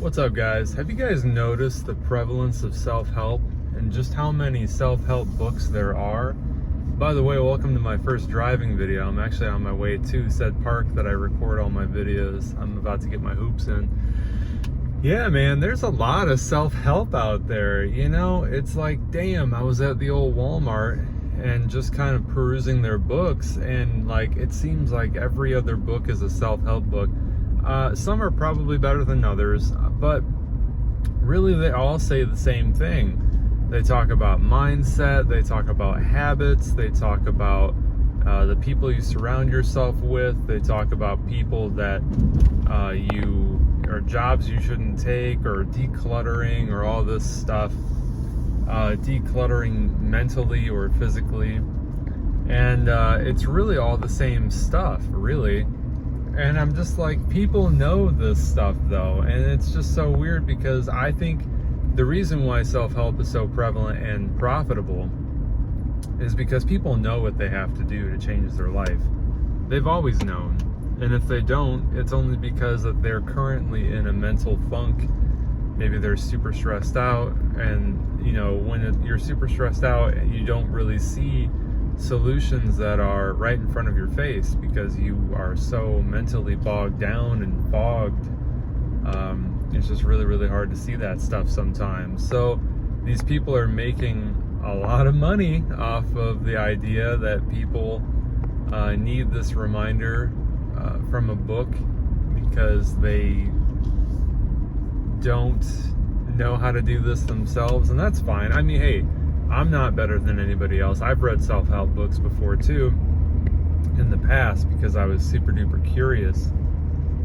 What's up, guys? Have you guys noticed the prevalence of self-help and just how many self-help books there are? By the way, welcome to my first driving video. I'm actually on my way to said park that I record all my videos. I'm about to get my hoops in. Yeah, man, there's a lot of self-help out there. You know, it's like, damn, I was at the old Walmart and just kind of perusing their books, and like, it seems like every other book is a self-help book. Some are probably better than others, but really they all say the same thing. They talk about mindset, they talk about habits, they talk about the people you surround yourself with, they talk about people that or jobs you shouldn't take, or decluttering, or all this stuff, decluttering mentally or physically, and it's really all the same stuff, really. And I'm just like, people know this stuff though, and it's just so weird, because I think the reason why self-help is so prevalent and profitable is because people know what they have to do to change their life. They've always known, and if they don't, it's only because that they're currently in a mental funk. Maybe they're super stressed out, and you know, when you're super stressed out, you don't really see solutions that are right in front of your face because you are so mentally bogged down and fogged. It's just really, really hard to see that stuff sometimes. So these people are making a lot of money off of the idea that people need this reminder from a book because they don't know how to do this themselves, and that's fine. I mean, hey, I'm not better than anybody else. I've read self-help books before too in the past because I was super duper curious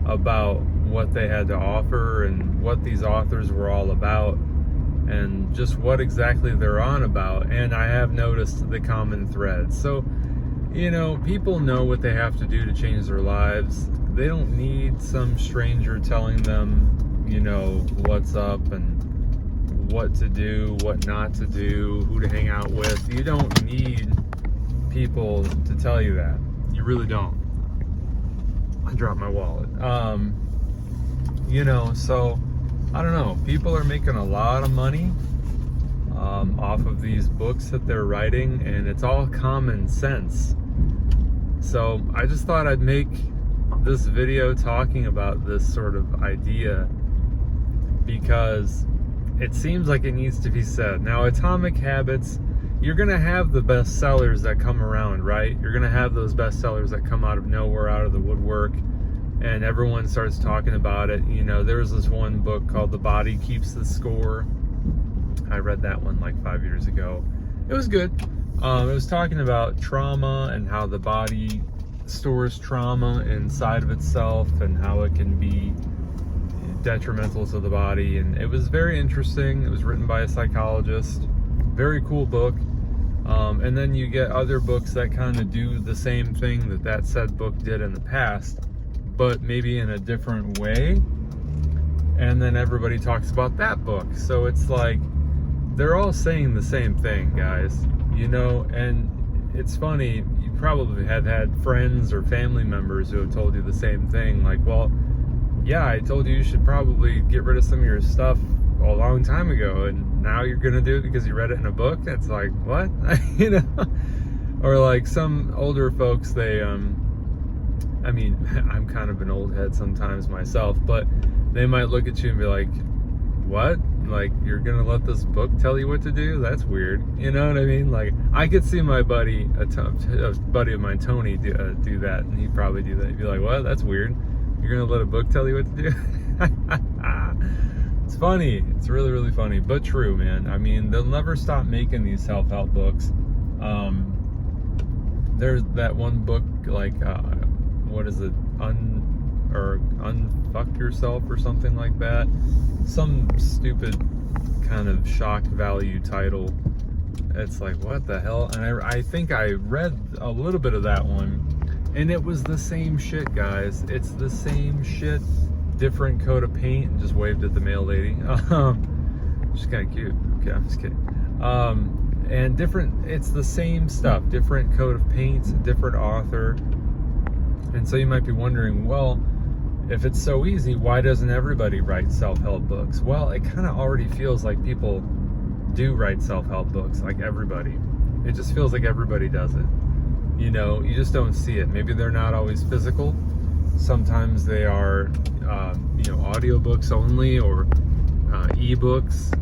about what they had to offer and what these authors were all about and just what exactly they're on about. And I have noticed the common thread. So, you know, people know what they have to do to change their lives. They don't need some stranger telling them, you know, what's up and what to do, what not to do, who to hang out with. You don't need people to tell you that. You really don't. I dropped my wallet. You know, so I don't know. People are making a lot of money off of these books that they're writing, and it's all common sense. So I just thought I'd make this video talking about this sort of idea because it seems like it needs to be said. Now, Atomic Habits, you're gonna have the best sellers that come around, right? You're gonna have those best sellers that come out of nowhere, out of the woodwork, and everyone starts talking about it. You know, there was this one book called The Body Keeps the Score. I read that one like 5 years ago. It was good. It was talking about trauma and how the body stores trauma inside of itself and how it can be detrimental to the body, and it was very interesting. It was written by a psychologist. Very cool book. And then you get other books that kind of do the same thing that said book did in the past, but maybe in a different way, and then everybody talks about that book. So it's like they're all saying the same thing, guys, you know. And it's funny, you probably have had friends or family members who have told you the same thing, like, well, yeah, I told you should probably get rid of some of your stuff a long time ago, and now you're gonna do it because you read it in a book. It's like, what? You know? Or like some older folks, they I mean, I'm kind of an old head sometimes myself, but they might look at you and be like, what? Like, you're gonna let this book tell you what to do? That's weird. You know what I mean? Like, I could see my buddy, a buddy of mine, Tony, do that, and he'd probably do that. He'd be like, what? That's weird. You're gonna let a book tell you what to do? It's funny. It's really, really funny, but true, man. I mean, they'll never stop making these self-help books. There's that one book, like, what is it? Unfuck Yourself or something like that. Some stupid kind of shock value title. It's like, what the hell? And I think I read a little bit of that one, and it was the same shit, guys. It's the same shit, different coat of paint. Just waved at the mail lady. She's kind of cute. Okay, I'm just kidding. And different, it's the same stuff, different coat of paint, different author. And so you might be wondering, well, if it's so easy, why doesn't everybody write self-help books? Well, it kind of already feels like people do write self-help books, like everybody. It just feels like everybody does it. You know, you just don't see it. Maybe they're not always physical. Sometimes they are, you know, audiobooks only, or ebooks,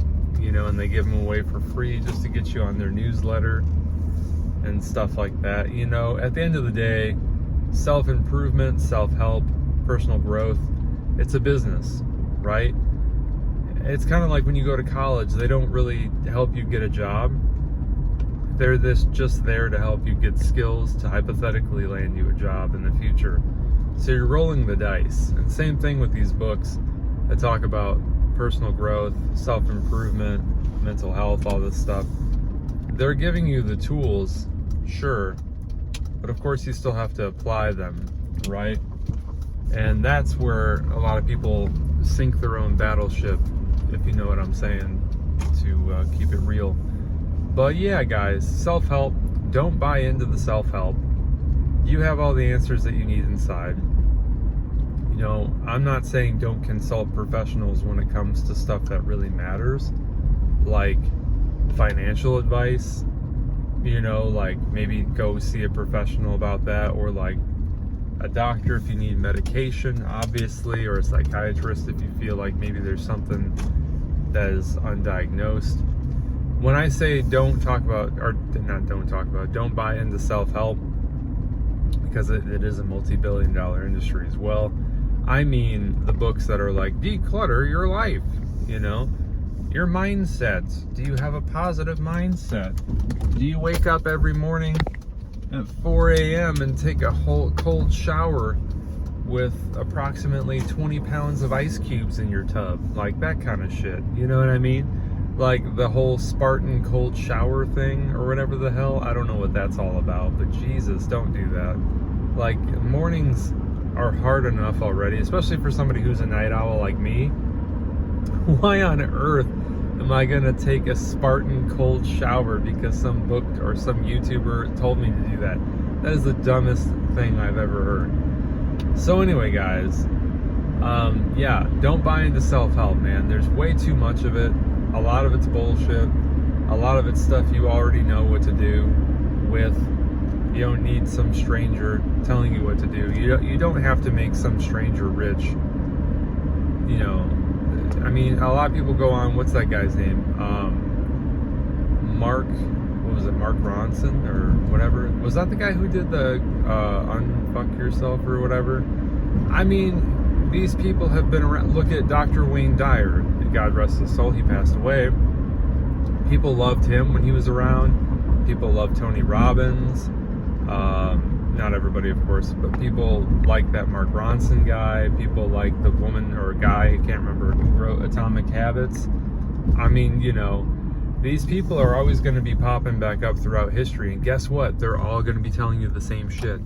you know, and they give them away for free just to get you on their newsletter and stuff like that. You know, at the end of the day, self-improvement, self-help, personal growth, it's a business, right? It's kind of like when you go to college, they don't really help you get a job. They're just there to help you get skills to hypothetically land you a job in the future. So you're rolling the dice. And same thing with these books that talk about personal growth, self-improvement, mental health, all this stuff. They're giving you the tools, sure, but of course you still have to apply them, right? And that's where a lot of people sink their own battleship, if you know what I'm saying, to keep it real. But yeah, guys, self-help, don't buy into the self-help. You have all the answers that you need inside. You know, I'm not saying don't consult professionals when it comes to stuff that really matters, like financial advice, you know, like maybe go see a professional about that, or like a doctor if you need medication, obviously, or a psychiatrist if you feel like maybe there's something that is undiagnosed. When I say don't buy into self-help, because it is a multi-billion-dollar industry as well, I mean the books that are like declutter your life, you know, your mindset. Do you have a positive mindset? Do you wake up every morning at 4 a.m. and take a whole cold shower with approximately 20 pounds of ice cubes in your tub? Like that kind of shit, you know what I mean? Like the whole Spartan cold shower thing, or whatever the hell. I don't know what that's all about, but Jesus, don't do that. Like, mornings are hard enough already, especially for somebody who's a night owl like me. Why on earth am I gonna take a Spartan cold shower because some book or some YouTuber told me to do that? That is the dumbest thing I've ever heard. So anyway, guys, yeah, don't buy into self-help, man. There's way too much of it. A lot of it's bullshit. A lot of it's stuff you already know what to do with. You don't need some stranger telling you what to do. You don't have to make some stranger rich. You know, I mean, a lot of people go on, what's that guy's name? Mark Ronson or whatever? Was that the guy who did the unfuck yourself or whatever? I mean, these people have been around. Look at Dr. Wayne Dyer. God rest his soul, he passed away. People loved him when he was around. People loved Tony Robbins. Not everybody, of course, but people like that Mark Ronson guy. People like the woman or guy, I can't remember, who wrote Atomic Habits. I mean, you know, these people are always going to be popping back up throughout history, and guess what? They're all going to be telling you the same shit.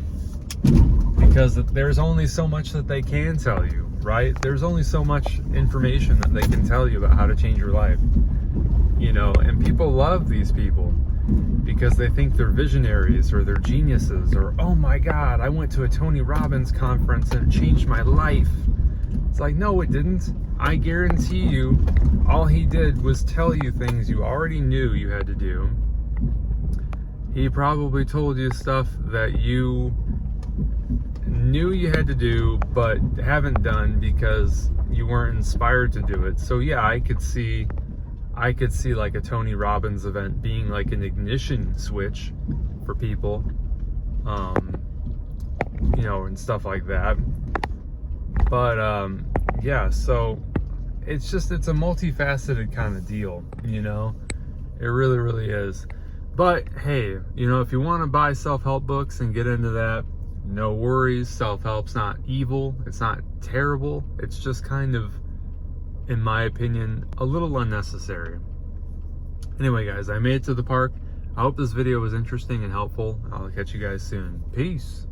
Because there's only so much that they can tell you, right? There's only so much information that they can tell you about how to change your life. You know, and people love these people because they think they're visionaries or they're geniuses, or, oh my God, I went to a Tony Robbins conference and it changed my life. It's like, no, it didn't. I guarantee you, all he did was tell you things you already knew you had to do. He probably told you stuff that you knew you had to do but haven't done because you weren't inspired to do it. So yeah, I could see like a Tony Robbins event being like an ignition switch for people, you know, and stuff like that. But yeah, so it's a multifaceted kind of deal, you know. It really, really is. But hey, you know, if you want to buy self-help books and get into that, no worries. Self-help's not evil. It's not terrible. It's just kind of, in my opinion, a little unnecessary. Anyway, guys, I made it to the park. I hope this video was interesting and helpful. I'll catch you guys soon. Peace.